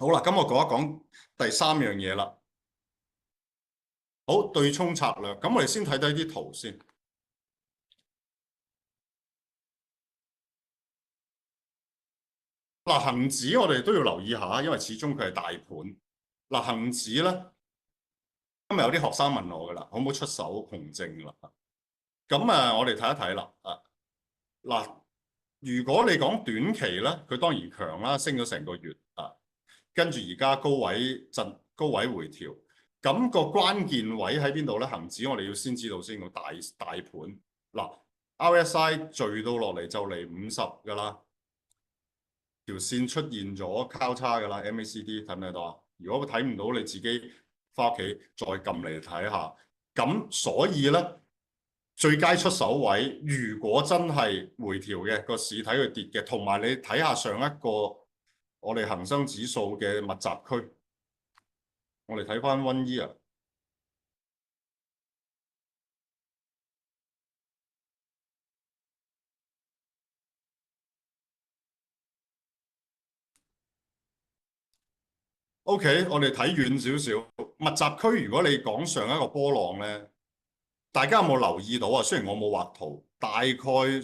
好啦，咁我講一講第三樣嘢啦。好，對沖策略。咁我哋先睇睇啲圖先。嗱，恒指我哋都要留意下，因為始終佢係大盤。嗱，恒指咧，今日有啲學生問我噶啦，可唔可以出手熊證啦？咁啊，我哋睇一睇啦。嗱，如果你講短期咧，佢當然強啦，升咗成個月啊，跟住而家高位回調。咁個關鍵位喺邊度咧？恒指我哋要先知道先個大盤。嗱，RSI 聚到落嚟就嚟50噶啦。條線出現咗交叉㗎啦，MACD 睇唔睇到啊？如果睇唔到，你自己翻屋企再撳嚟睇下。咁所以咧，最佳出手位，如果真係回調嘅個市睇佢跌嘅，同埋你睇下上一個我哋恒生指數嘅密集區，我哋睇翻 one year。OK，我哋睇遠少少，密集區如果你講上一個波浪咧。大家有冇留意到啊？雖然我冇畫圖，大概過去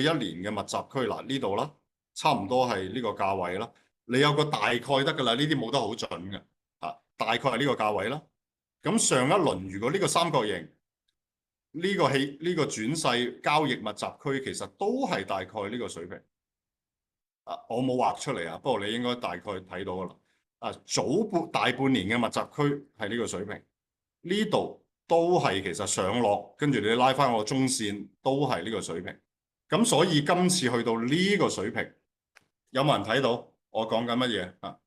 一年嘅密集區嗱呢度啦，差唔多係呢個價位啦。你有個大概得㗎啦，呢啲冇得好準嘅啊，大概係呢個價位啦。咁上一輪如果呢個三角形呢個轉勢交易密集區，其實都係大概呢個水平啊。我冇畫出嚟啊，不過你應該大概睇到㗎啦。啊，大半年嘅密集區係呢個水平。呢度都係其實上落，跟住你拉翻個中線都係呢個水平。咁所以今次去到呢個水平，有冇人睇到我講緊乜嘢啊？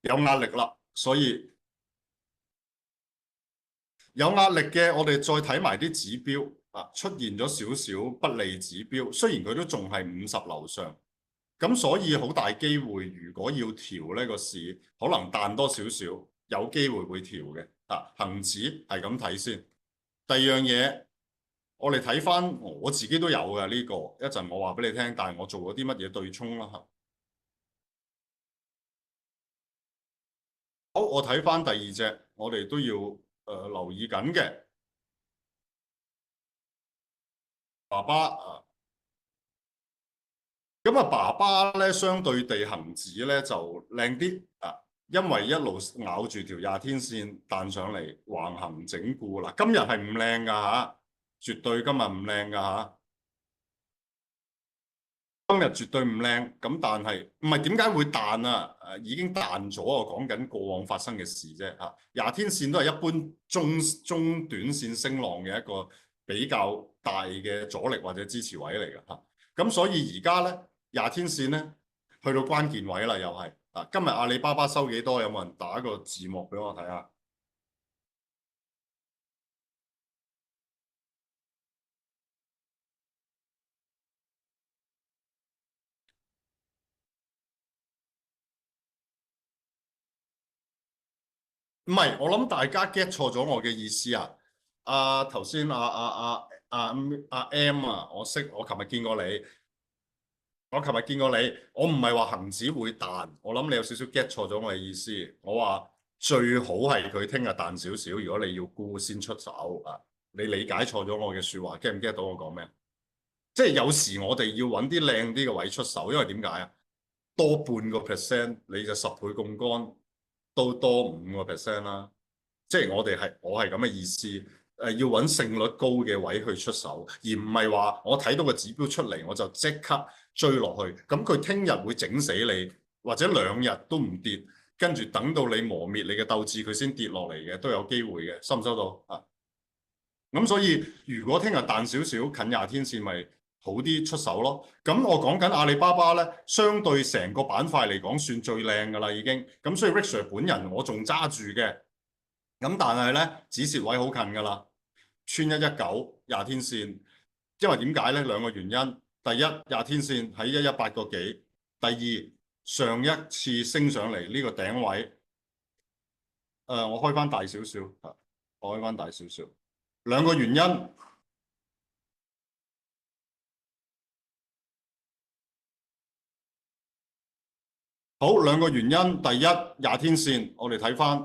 有壓力啦，所以有壓力嘅，我哋再睇埋啲指標啊，出現咗少少不利指標。雖然佢都仲係50樓上，咁所以好大機會，如果要調呢個市，可能彈多少少，有機會會調嘅。啊，恒指係咁睇先。第二樣嘢。我哋睇翻我自己都有嘅呢個，一陣我話俾你聽，但係我做咗啲乜嘢對沖啦嚇。好，我睇翻第二隻，我哋都要留意緊嘅爸爸啊。咁啊，爸爸咧相對地恒指咧就靚啲啊，因為一路咬住條20天線彈上嚟橫行整固啦。今日係唔靚㗎嚇，絕對今日唔靚㗎嚇。今日絕對唔靚，咁但係唔係點解會彈啊？已經彈咗，我講緊過往發生嘅事啫嚇。20天線都係一般中短線升浪嘅一個比較大嘅阻力或者支持位嚟嘅嚇。咁所以而家咧20天線咧去到關鍵位啦，又係啊。今日阿里巴巴收幾多？有冇人打個字幕俾我睇下？唔係，我諗大家 get 錯咗我嘅意思啊！頭先阿 M 啊，我琴日見過你，我唔係話恒指會彈，我諗你有少少 get 錯咗我嘅意思。我話最好係佢聽日彈少少，如果你要沽先出手啊！你理解錯咗我嘅説話，get 唔 get 到我講咩？即係有時我哋要揾啲靚啲嘅位出手，因為點解啊？多半個 percent 你就10倍槓桿都多5%啦。即係我係咁嘅意思，要揾勝率高嘅位去出手，而唔係話我睇到個指標出嚟我就即刻追落去，咁佢聽日會整死你，或者2日都唔跌，跟住等到你磨滅你嘅鬥志，佢先跌落嚟嘅都有機會嘅，收唔收到啊？咁所以如果聽日彈少少近20天線，咪好啲出手咯。咁我講緊阿里巴巴咧，相對成個板塊嚟講算最靚噶啦，已經。咁所以 Rick Sir 本人我仲揸住嘅。咁但係咧，止蝕位好近噶啦，穿119廿天線。因為點解咧？兩個原因。第一，20天線喺118個幾。第二，上一次升上嚟呢個頂位，我開翻大少少，我開翻大少少。兩個原因。好，兩個原因，第一廿天線，我哋睇翻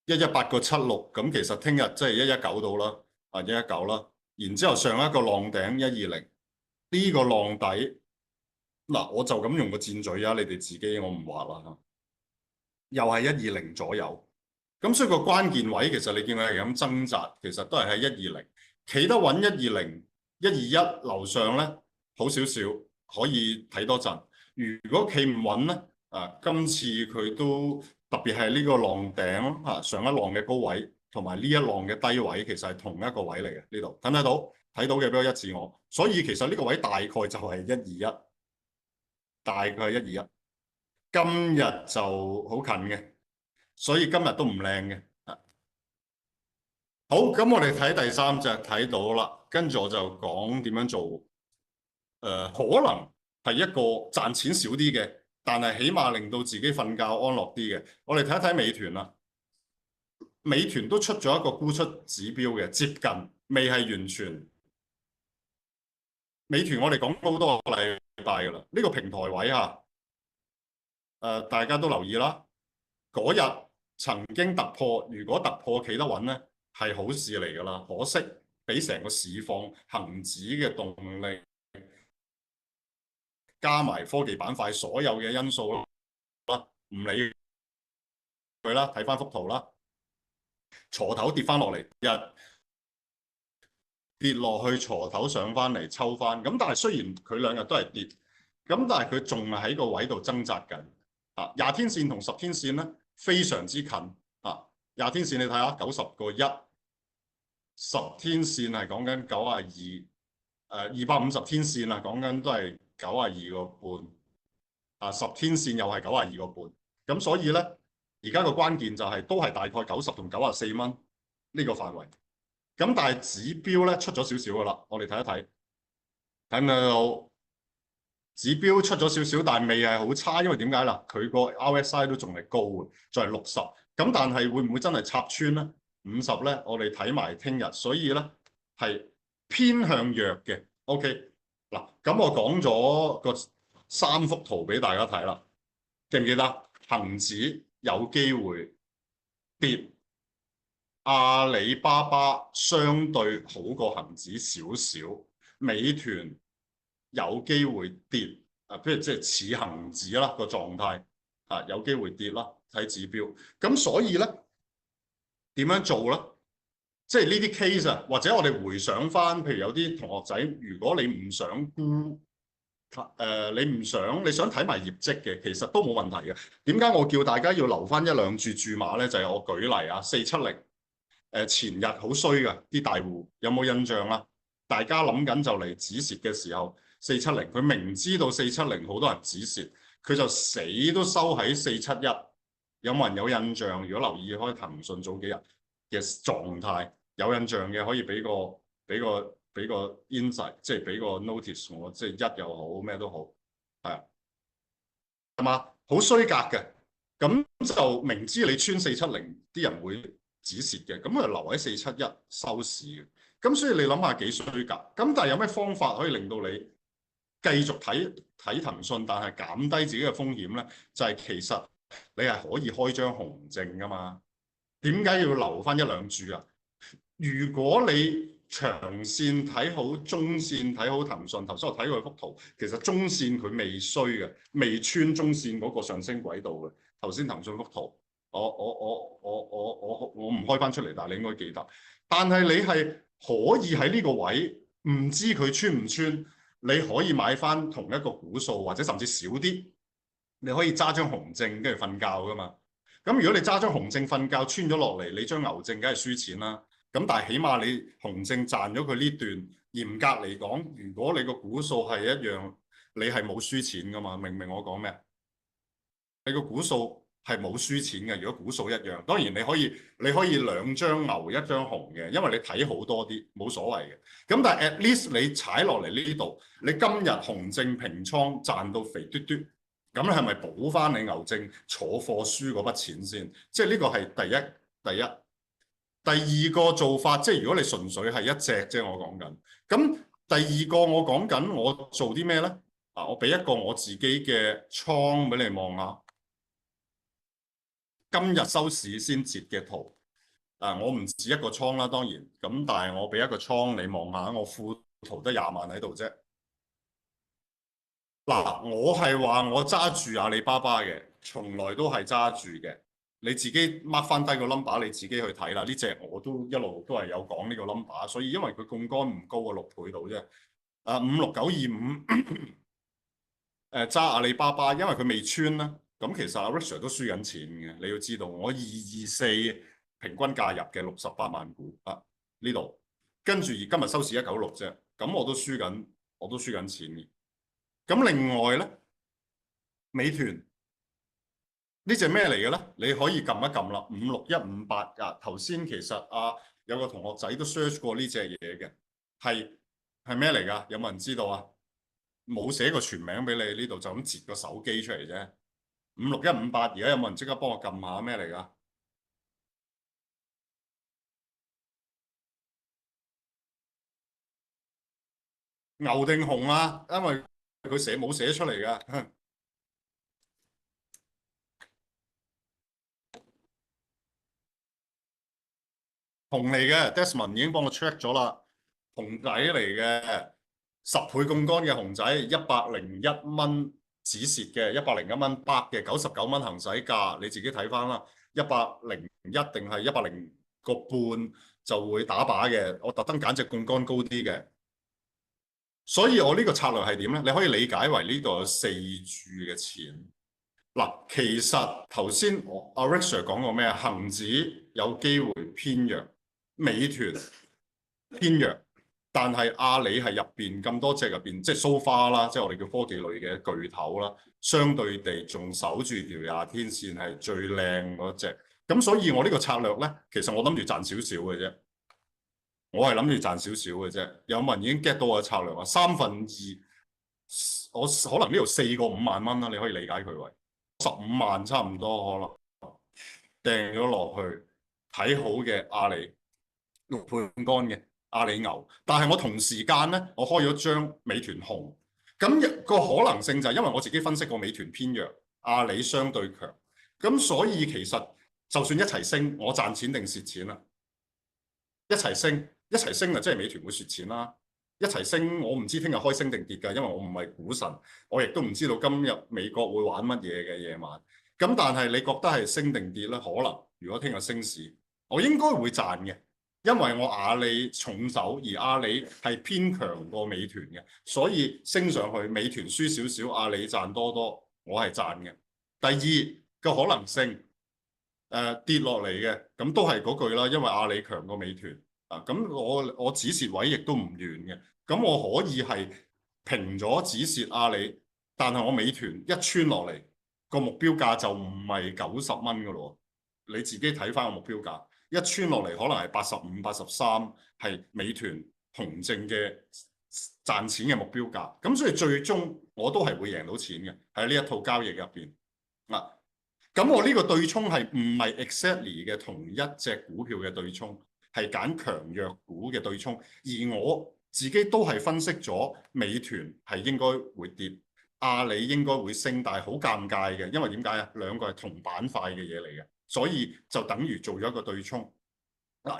118.76，咁其實聽日即係119到啦，啊119啦，然之後上一個浪頂120，呢個浪底嗱，我就咁用個箭嘴啊，你哋自己我唔話啦，又係120左右，咁所以個關鍵位其實你見佢係咁掙扎，其實都係喺120，企得穩120、121樓上咧，好少少可以睇多陣。如果企唔穩咧，今次佢都特別係呢個浪頂上一浪嘅高位，同埋呢一浪嘅低位，其實係同一個位嚟嘅。呢度睇唔睇到？睇到嘅俾我一字我。所以其實呢個位大概就係121，大概係121。今日就好近嘅，所以今日都唔靚嘅。好，咁我哋睇第三隻睇到啦，跟住我就講點樣做。可能係一個賺錢少啲嘅，但係起碼令到自己瞓覺安樂啲嘅。我哋睇一睇美團啦，美團都出咗一個沽出指標嘅，接近，未係完全。美團我哋講好多個禮拜噶啦，呢個平台位啊，大家都留意啦。嗰日曾經突破，如果突破企得穩咧，係好事嚟噶啦。可惜俾成個市況恒指嘅動力，加埋科技板塊所有嘅因素啦，唔理佢啦，睇翻幅圖啦，鋤頭跌翻落嚟，跌落去鋤頭上翻嚟抽翻，咁但係雖然佢兩日都係跌，咁但係佢仲係喺個位度掙扎緊。廿天線同10天線咧非常之近。廿天線你睇下90.1，10天線係講緊92， 250天線啊講緊都係92.5，10天線又係92.5，咁所以咧而家個關鍵就係都係大概90同94蚊呢個範圍。咁但係指標咧出咗少少噶啦，我哋睇一睇，睇唔睇到？指標出咗少少，但係未係好差，因為點解啦？佢個 RSI 都仲係高嘅，仲係60。咁但係會唔會真係插穿咧？50咧，我哋睇埋聽日，所以咧係偏向弱嘅。OK，嗱，咁我講咗個3幅圖俾大家睇啦，記唔記得？恒指有機會跌。阿里巴巴相對好過恒指少少，美團有機會跌，譬如即係似恒指啦個狀態，有機會跌啦，睇指標。咁所以咧點樣做咧？即係呢啲 case 啊，或者我哋回想翻，譬如有啲同學仔，如果你唔想沽，你想睇埋業績嘅，其實都冇問題嘅。點解我叫大家要留翻1、2注注碼咧？就係我舉例啊，470。前日好衰㗎，啲大戶有冇印象啊？大家諗緊就嚟止蝕嘅時候，470佢明知道470好多人止蝕，佢就死都收喺471。有冇人有印象？如果留意開騰訊早幾日嘅狀態，有印象嘅可以俾個 insight，即係俾個 notice 我，即係1又好咩都好，係嘛？好衰格嘅，咁就明知你穿470，啲人會止蝕嘅，咁佢留喺471收市嘅，咁所以你諗下幾衰格。咁但係有咩方法可以令到你繼續睇騰訊，但係減低自己嘅風險咧？就係其實你係可以開張紅證噶嘛。點解要留翻1、2注啊？如果你長線睇好，中線睇好騰訊，頭先我睇過幅圖，其實中線佢未衰嘅，未穿中線嗰個上升軌道嘅。頭先騰訊幅圖。我唔開翻出嚟，但係你應該記得。但係你係可以喺呢個位，唔知佢穿唔穿，你可以買翻同一個股數，或者甚至少啲，你可以揸張紅證跟住瞓覺噶嘛。咁如果你揸張紅證瞓覺穿咗落嚟，你張牛證梗係輸錢啦。咁但係起碼你紅證賺咗佢呢段，嚴格嚟講，如果你個股數係一樣，你係冇輸錢噶嘛？明唔明我講咩？你個股數係冇輸錢嘅，如果股數一樣，當然你可以2張牛1張紅嘅，因為你睇好多啲冇所謂嘅。咁但係 at least 你踩落嚟呢度，你今日紅證平倉賺到肥嘟嘟，咁你係咪補翻你牛證坐貨輸嗰筆錢先？即係呢個係第一。第二個做法，即係如果你純粹係一隻啫，我講緊。咁第二個我講緊，我做啲咩咧？我俾一個我自己嘅倉俾你望下，今日收市先截嘅圖。我唔止一個倉啦，當然咁，但係我俾一個倉你望下，我副圖得20萬喺度啫。嗱，我係話我揸住阿里巴巴嘅，從來都係揸住嘅。你自己 mark 翻低個 number，你自己去睇啦。呢隻我都一路都係有講呢個 number，所以因為佢槓桿唔高啊，6倍到啫。56925揸阿里巴巴，因為佢未穿啦。咁其實阿 Richard 都輸緊錢嘅，你要知道，我224平均價入嘅68萬股呢度，跟住而今日收市196啫，咁我都輸緊，我都輸緊錢嘅。咁另外咧，美團呢隻咩嚟嘅咧？你可以撳一撳啦，56158啊。頭先其實有個同學仔都 search 過呢隻嘢嘅，係咩嚟㗎？有冇人知道啊？冇寫個全名俾你，呢度就咁截個手機出嚟啫。56158，而家有冇人即刻幫我撳下咩嚟㗎？牛定熊啊？因為佢冇寫出嚟㗎。熊嚟嘅，Desmond 已經幫我 check 咗啦，熊仔嚟嘅，10倍槓桿嘅熊仔，101蚊止蝕嘅，101蚊百嘅，99蚊行使價，你自己睇翻啦，101定係105個半就會打靶嘅，我特登揀隻槓桿高啲嘅，所以我呢個策略係點咧？你可以理解為呢度有4注嘅錢。嗱，其實頭先阿 Rick Sir 講過咩啊？恆指有機會偏弱。美團偏弱，但係阿里係入邊咁多隻入邊，即係 so far 啦，即係我哋叫科技類嘅巨頭啦，相對地仲守住條廿天線係最靚嗰隻。咁所以我呢個策略咧，其實我諗住賺少少嘅啫，我係諗住賺少少嘅啫。有冇人已經 get 到我嘅策略啊？2/3，我可能呢度4個5萬蚊啦，你可以理解佢為15萬差唔多，可能掟咗落去睇好嘅阿里。6倍槓桿嘅阿里牛，但係我同時間咧，我開咗張美團紅，咁個可能性就係因為我自己分析過美團偏弱，阿里相對強，咁所以其實就算一齊升，我賺錢定蝕錢啊？一齊升，一齊升啊，即係美團會蝕錢啦。一齊升，我唔知聽日開升定跌㗎，因為我唔係股神，我亦都唔知道今日美國會玩乜嘢嘅夜晚。咁但係你覺得係升定跌咧？可能如果聽日升市，我應該會賺嘅。因為我阿里重手，而阿里係偏強過美團嘅，所以升上去，美團輸少少，阿里賺多多，我係賺嘅。第二個可能性，跌落嚟嘅，咁都係嗰句啦，因為阿里強過美團啊，咁我止蝕位亦都唔遠嘅，咁我可以係平咗止蝕阿里，但係我美團一穿落嚟，個目標價就唔係90蚊噶咯，你自己睇翻個目標價。一穿落嚟可能係85、83，係美團紅證嘅賺錢嘅目標價。咁所以最終我都係會贏到錢嘅，喺呢一套交易入邊。咁我呢個對沖係唔係 exactly 嘅同一隻股票嘅對沖，係揀強弱股嘅對沖。而我自己都係分析咗美團係應該會跌，阿里應該會升，但係好尷尬嘅，因為點解啊？兩個係同板塊嘅嘢嚟嘅。所以就等於做咗一個對沖。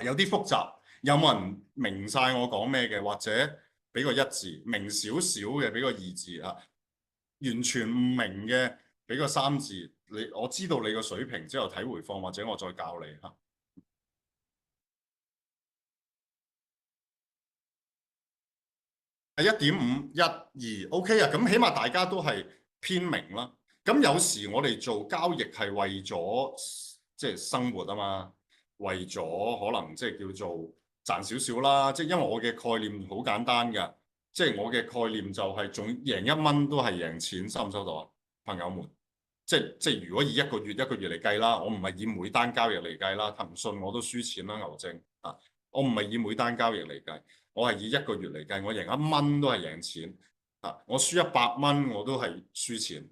有啲複雜，有冇人明晒我講咩嘅？或者俾個1字，明少少嘅俾個2字啊，完全唔明嘅俾個3字。我知道你個水平之後睇回放，或者我再教你嚇。係1.512，OK 啊，咁起碼大家都係偏明啦。咁有時我哋做交易係為咗即係生活啊嘛，為咗可能即係叫做賺少少啦。即係因為我嘅概念好簡單㗎，即係我嘅概念就係總贏1蚊都係贏錢，收唔收到啊，朋友們？即係如果以一個月嚟計啦，我唔係以每單交易嚟計啦。騰訊我都輸錢啦，牛證啊，我唔係以每單交易嚟計，我係以一個月嚟計，我贏1蚊都係贏錢啊，我輸100蚊我都係輸錢，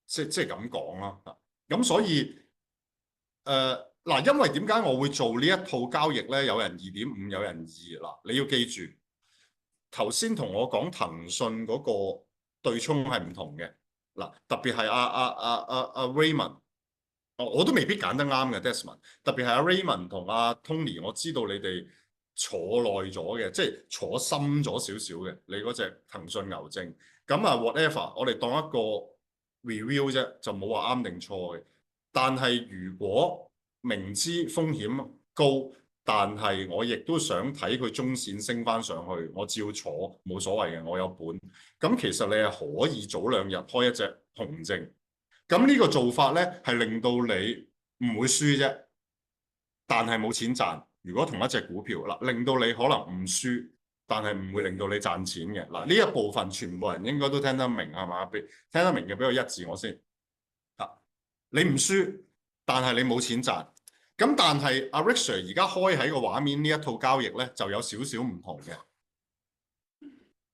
即係咁講啦。咁所以嗱，因為點解我會做呢一套交易咧？有人2.5，有人2嗱，你要記住頭先同我講騰訊嗰個對沖係唔同嘅。嗱，特別係阿 Raymond，我都未必揀得啱嘅 Desmond，特別係阿 Raymond 同阿 Tony，我知道你哋坐耐咗嘅，即係坐深咗少少嘅，你嗰隻騰訊牛證。咁啊 whatever，我哋當一個 review 啫，就冇話啱定錯嘅。但係如果明知風險高，但係我亦都想睇佢中線升翻上去，我照坐冇所謂嘅，我有本。咁其實你係可以早兩日開一隻熊證。咁呢個做法咧係令到你唔會輸啫，但係冇錢賺。如果同一隻股票嗱，令到你可能唔輸，但係唔會令到你賺錢嘅嗱，呢一部分全部人應該都聽得明係嘛？聽得明嘅俾個一字我先。啊，你唔輸，但係你冇錢賺。咁但係阿 Rick Sir 而家開喺個畫面呢一套交易咧，就有少少唔同嘅，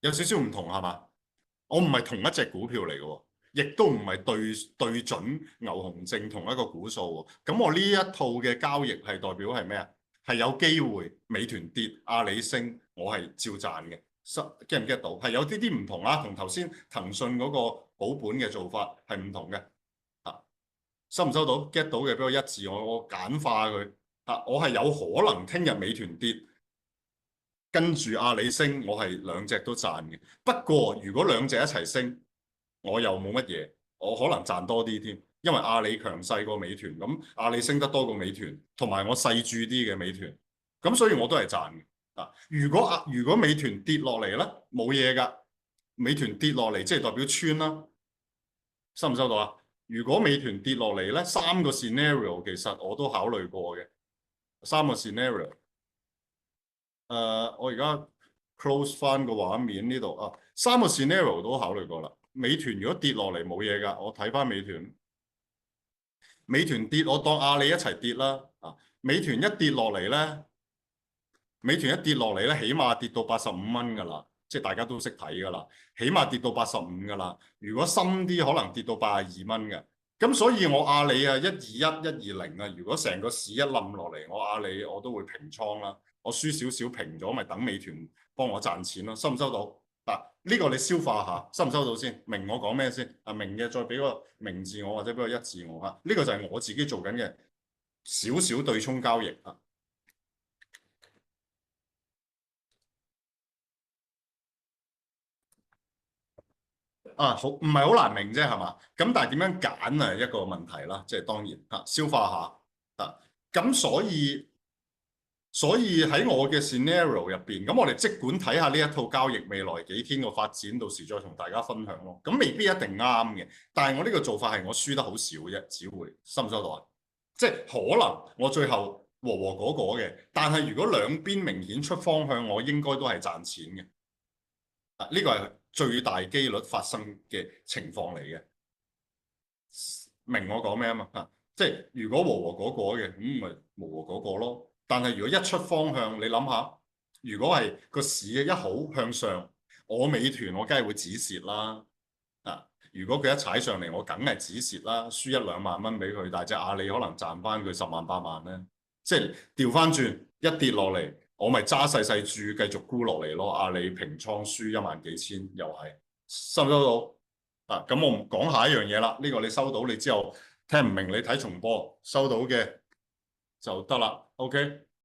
有少少唔同係嘛？我唔係同一隻股票嚟嘅喎。亦都唔係對準牛熊證同一個股數喎。咁我呢一套嘅交易係代表係咩啊？係有機會美團跌、阿里升，我係照賺嘅。get 唔 get 到？係有啲唔同啊，同頭先騰訊嗰個保本嘅做法係唔同嘅。啊，收唔收到？get 到嘅俾我一字，我簡化佢。啊，我係有可能聽日美團跌，跟住阿里升，我係兩隻都賺嘅。不過如果兩隻一齊升，我又冇乜嘢，我可能賺多啲添，因為阿里強勢過美團，咁阿里升得多過美團，同埋我細注啲嘅美團，咁所以我都係賺嘅。啊，如果美團跌落嚟咧，冇嘢㗎，美團跌落嚟即係代表穿啦，收唔收到啊？如果美團跌落嚟咧，三個 scenario 其實我都考慮過嘅，三個 scenario。我而家 close 翻個畫面呢度啊，三個 scenario 都考慮過啦。美團如果跌落嚟冇嘢㗎，我睇翻美團，美團跌我當阿里一齊跌啦。啊，美團一跌落嚟咧，美團一跌落嚟咧，起碼跌到85蚊㗎啦，即係大家都識睇㗎啦，起碼跌到85㗎啦。如果深啲，可能跌到82蚊嘅。咁所以我阿里啊121、120啊，如果成個市一冧落嚟，我阿里我都會平倉啦。我輸少少平咗，咪等美團幫我賺錢咯。收唔收到？嗱，呢個你消化下，收唔收到先？明我講咩先？啊，明嘅再俾個明字我，或者俾個一字我嚇。呢個就係我自己做緊嘅少少對沖交易啊。啊，好，唔係好難明啫，係嘛？咁但係點樣揀啊？一個問題啦，即係當然嚇，消化下啊。咁所以喺我嘅 scenario 入邊，咁我哋即管睇下呢一套交易未來幾天個發展，到時再同大家分享咯。咁未必一定啱嘅，但係我呢個做法係我輸得好少啫，只會收唔收到啊？即係可能我最後和和果果嘅，但係如果兩邊明顯出方向，我應該都係賺錢嘅。啊，呢個係最大機率發生嘅情況嚟嘅。明我講咩啊嘛？啊，即係如果和和果果嘅，咁咪和和果果咯。但係如果一出方向，你諗下，如果係個市一好向上，我美團我梗係會止蝕啦。啊，如果佢一踩上嚟，我梗係止蝕啦，輸一兩萬蚊俾佢，但係隻阿里可能賺翻佢10萬8萬咧。即係調翻轉一跌落嚟，我咪揸細細注繼續沽落嚟咯。阿里平倉輸1萬幾千，又係收唔收到？啊，咁我唔講下一樣嘢啦。呢個你收到，你之後聽唔明，你睇重播，收到嘅就得啦。OK。